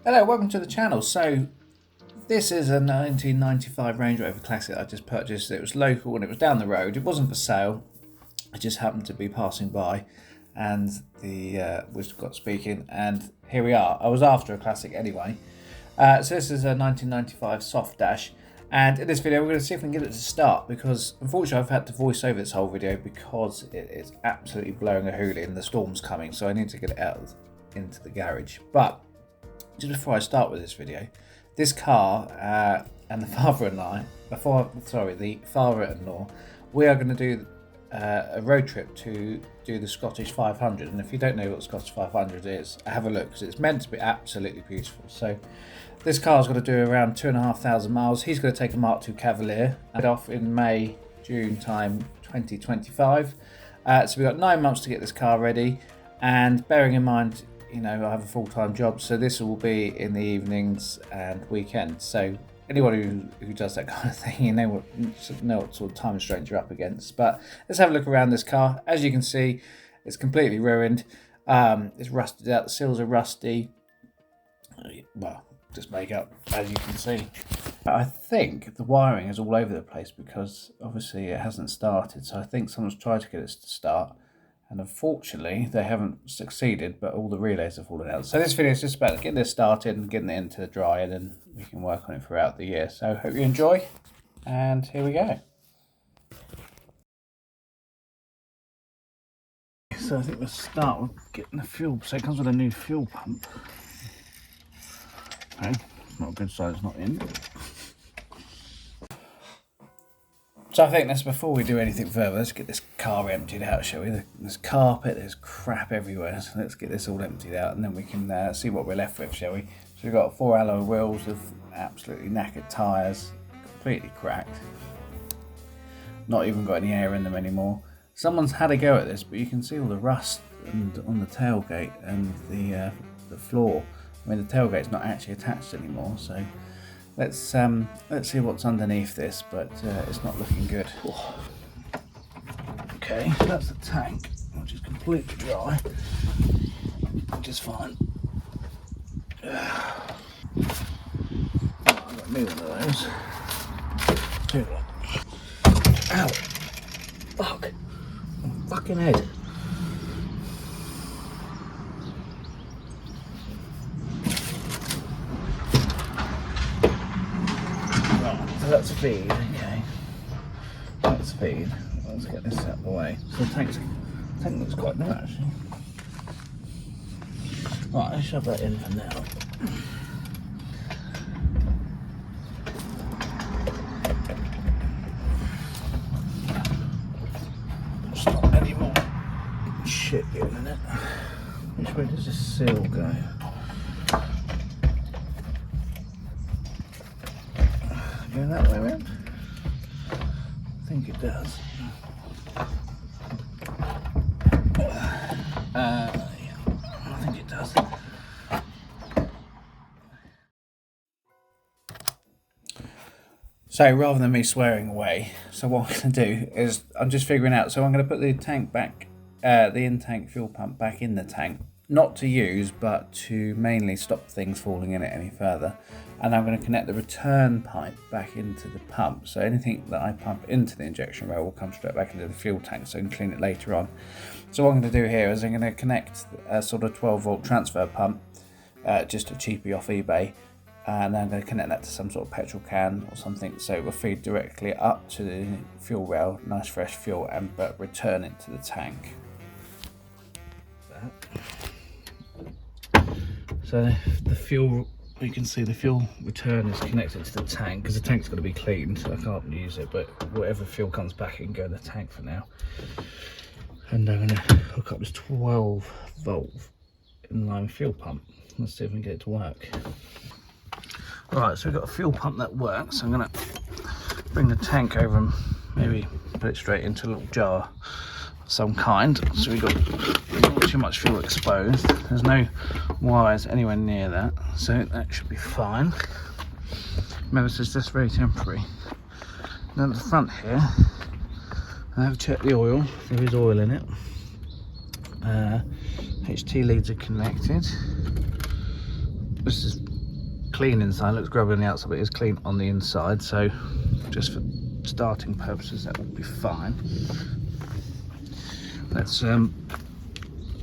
Hello, welcome to the channel. So this is a 1995 Range Rover Classic I just purchased. It was local and it was down the road. It wasn't for sale. I just happened to be passing by and the was got speaking, and here we are. I was after a Classic anyway. So this is a 1995 soft dash, and in this video we're going to see if we can get it to start, because unfortunately I've had to voice over this whole video because it is absolutely blowing a hoolie and the storm's coming, so I need to get it out into the garage. But just before I start with this video, this car and the father-in-law, we are going to do a road trip to do the Scottish 500. And if you don't know what the Scottish 500 is, have a look, because it's meant to be absolutely beautiful. So this car's got to do around 2,500 miles. He's going to take a Mark II Cavalier and off in May, June time 2025. So we've got 9 months to get this car ready, and bearing in mind, you know, I have a full-time job, so this will be in the evenings and weekends. So anyone who does that kind of thing, you know what sort of time restraints you're up against. But let's have a look around this car. As you can see, it's completely ruined. It's rusted out. The seals are rusty. Well, just makeup, as you can see. I think the wiring is all over the place because obviously it hasn't started. So I think someone's tried to get it to start, and unfortunately they haven't succeeded, but all the relays have fallen out. So this video is just about getting this started and getting it into the dry, and then we can work on it throughout the year. So hope you enjoy, and here we go. So I think we'll start with getting the fuel. So it comes with a new fuel pump. Okay, not a good sign it's not in. So I think that's before we do anything further, let's get this car emptied out, shall we? There's carpet, there's crap everywhere, so let's get this all emptied out and then we can see what we're left with, shall we? So we've got 4 alloy wheels with absolutely knackered tyres, completely cracked. Not even got any air in them anymore. Someone's had a go at this, but you can see all the rust on the tailgate and the floor. I mean, the tailgate's not actually attached anymore, so let's see what's underneath this, but it's not looking good. Okay, that's the tank, which is completely dry, which is fine. I've got me one of those. Too long. Ow! Fuck! My fucking head. So that's feed, okay. That's feed. Let's get this out of the way. So the tank looks quite new actually. Right, let's shove that in for now. Stop any more shit getting in it. Which way does this seal go? Going that way around? I think it does. Yeah, I think it does. So rather than me swearing away, so what I'm going to do is I'm just figuring out. So I'm going to put the tank back, the in-tank fuel pump back in the tank. Not to use, but to mainly stop things falling in it any further. And I'm going to connect the return pipe back into the pump. So anything that I pump into the injection well will come straight back into the fuel tank, so I can clean it later on. So what I'm going to do here is I'm going to connect a sort of 12-volt transfer pump, just a cheapie off eBay. And then I'm going to connect that to some sort of petrol can or something, so it will feed directly up to the fuel rail, nice fresh fuel, but return it to the tank. So the fuel, you can see the fuel return is connected to the tank, because the tank's got to be cleaned, so I can't use it, but whatever fuel comes back in, go in the tank for now. And I'm going to hook up this 12-volt inline fuel pump. Let's see if we can get it to work. Right, so we've got a fuel pump that works. I'm going to bring the tank over and maybe put it straight into a little jar of some kind. So we've got not too much fuel exposed. There's no wires anywhere near that, so that should be fine. Remember, this is just very temporary. Then at the front here, I have checked the oil. There is oil in it. HT leads are connected. This is clean inside, looks grubby on the outside, but it's clean on the inside, so just for starting purposes that will be fine. Let's I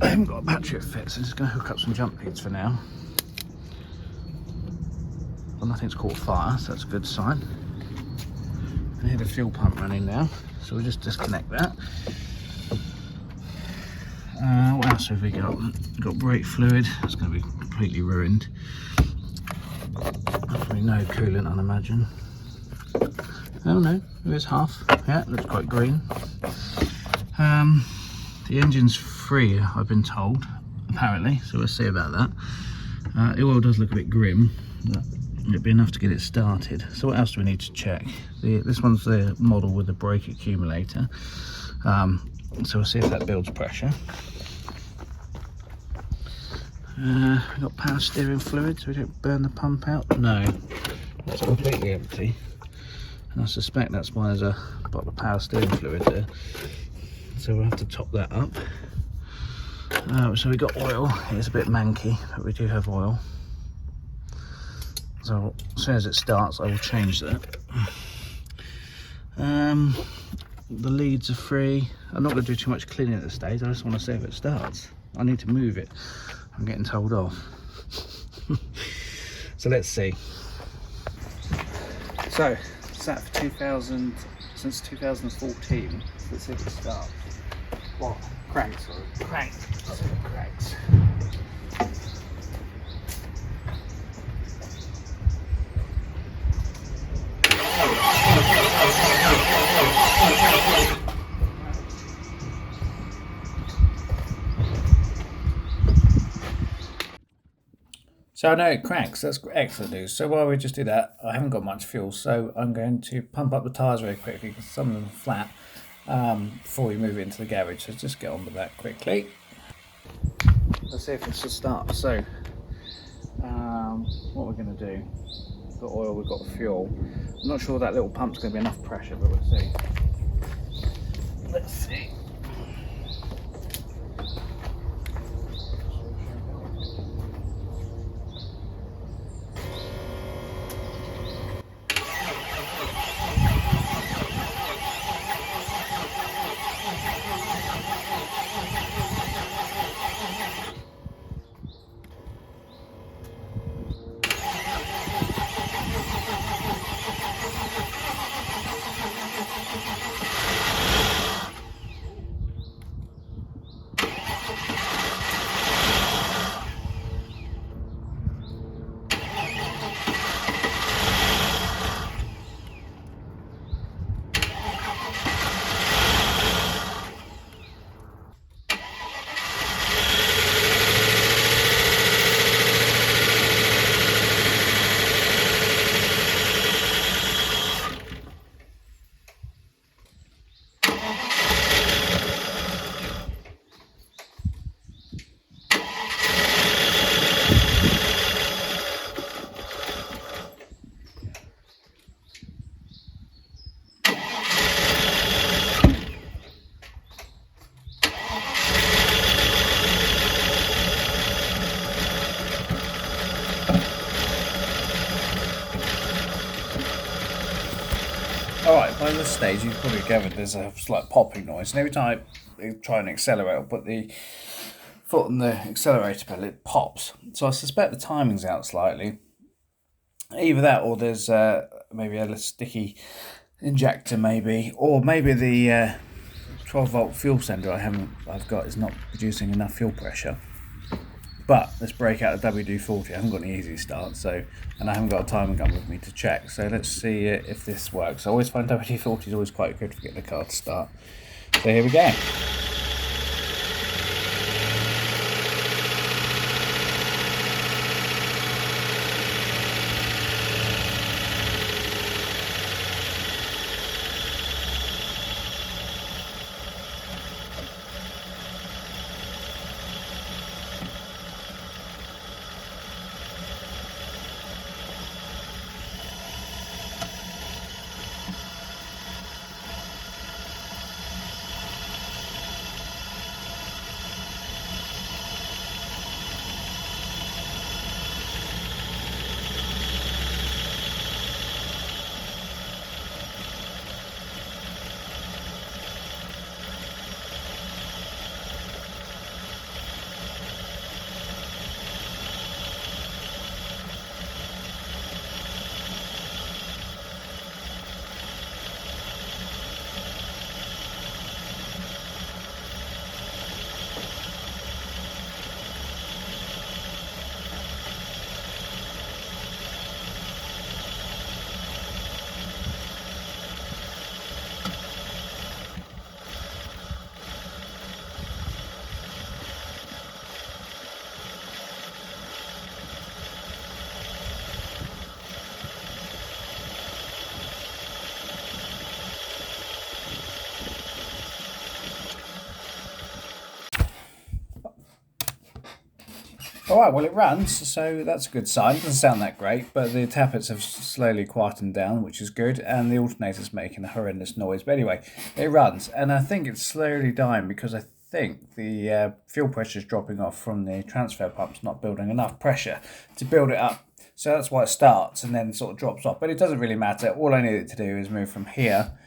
haven't got a battery to fit, so I'm just going to hook up some jump leads for now. Well, nothing's caught fire, so that's a good sign. I hear the fuel pump running now, so we'll just disconnect that. What else have we got? We've got brake fluid. It's going to be completely ruined. Probably no coolant, I'd imagine. Oh no, there's half. Yeah, looks quite green. The engine's free, I've been told, apparently, so we'll see about that. The oil does look a bit grim, but it'd be enough to get it started. So what else do we need to check? This one's the model with the brake accumulator. So we'll see if that builds pressure. We've got power steering fluid, so we don't burn the pump out. No, that's completely empty. And I suspect that's why there's a bottle of power steering fluid there. So we'll have to top that up. So we've got oil. It's a bit manky, but we do have oil. So as soon as it starts, I will change that. The leads are free. I'm not going to do too much cleaning at this stage. I just want to see if it starts. I need to move it. I'm getting told off. So let's see. So sat for 2000 since 2014. Let's see if it starts. Well, cranks, sorry. Cranks. Let's see if it cranks. So I know it cranks, that's excellent news. So while we just do that, I haven't got much fuel, so I'm going to pump up the tyres very quickly because some of them are flat before we move it into the garage. So just get on with that quickly. Let's see if it should start. So what we're going to do, we've got oil, we've got fuel. I'm not sure that little pump's going to be enough pressure, but we'll see. Let's see. Alright, by this stage you've probably gathered there's a slight popping noise, and every time I try and accelerate or put the foot on the accelerator pedal, it pops. So I suspect the timing's out slightly. Either that, or there's maybe a sticky injector, maybe, or maybe the 12-volt fuel sender I've got is not producing enough fuel pressure. But let's break out the WD-40. I haven't got any easy start, and I haven't got a timing gun with me to check. So let's see if this works. I always find WD-40 is always quite good for getting the car to start. So here we go. Alright, well it runs, so that's a good sign. It doesn't sound that great, but the tappets have slowly quietened down, which is good, and the alternator's making a horrendous noise. But anyway, it runs, and I think it's slowly dying because I think the fuel pressure is dropping off from the transfer pumps, not building enough pressure to build it up. So that's why it starts and then sort of drops off. But it doesn't really matter. All I need it to do is move from here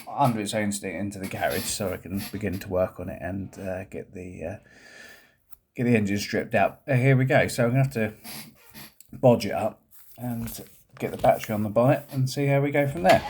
under its own stick into the garage so I can begin to work on it and get the engine stripped out. Here we go. So I'm going to have to bodge it up and get the battery on the bonnet and see how we go from there.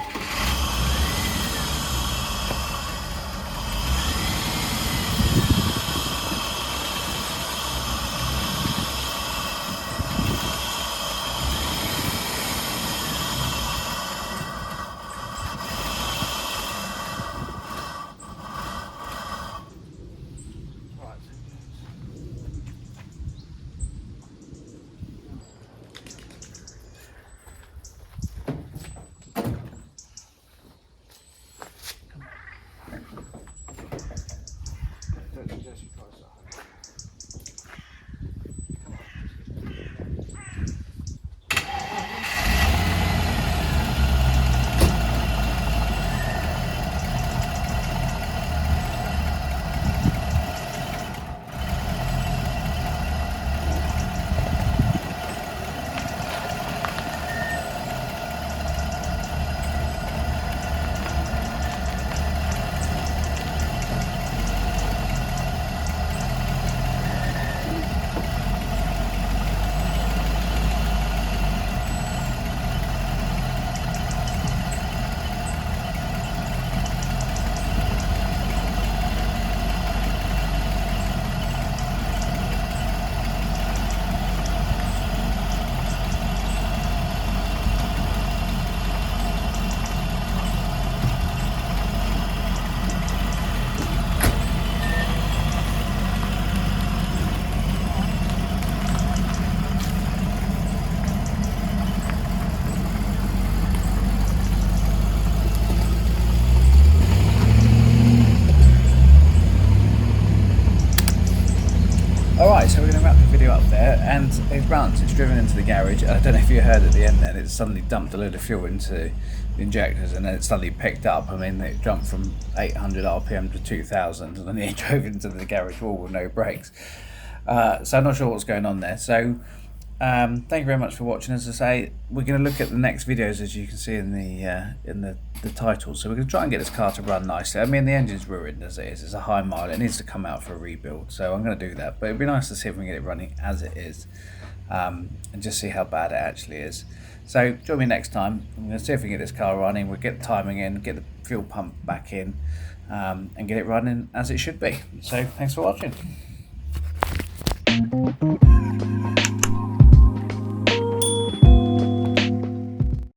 Alright, so we're going to wrap the video up there, and it runs, it's driven into the garage. I don't know if you heard at the end then, it suddenly dumped a load of fuel into the injectors and then it suddenly picked up. I mean, it jumped from 800 RPM to 2000 and then it drove into the garage wall with no brakes. So I'm not sure what's going on there. So thank you very much for watching. As I say, we're going to look at the next videos, as you can see in the title. So we're going to try and get this car to run nicely. I mean, the engine's ruined as it is. It's a high mile. It needs to come out for a rebuild. So I'm going to do that. But it'd be nice to see if we can get it running as it is, and just see how bad it actually is. So join me next time. I'm going to see if we can get this car running. We'll get the timing in, get the fuel pump back in, and get it running as it should be. So thanks for watching.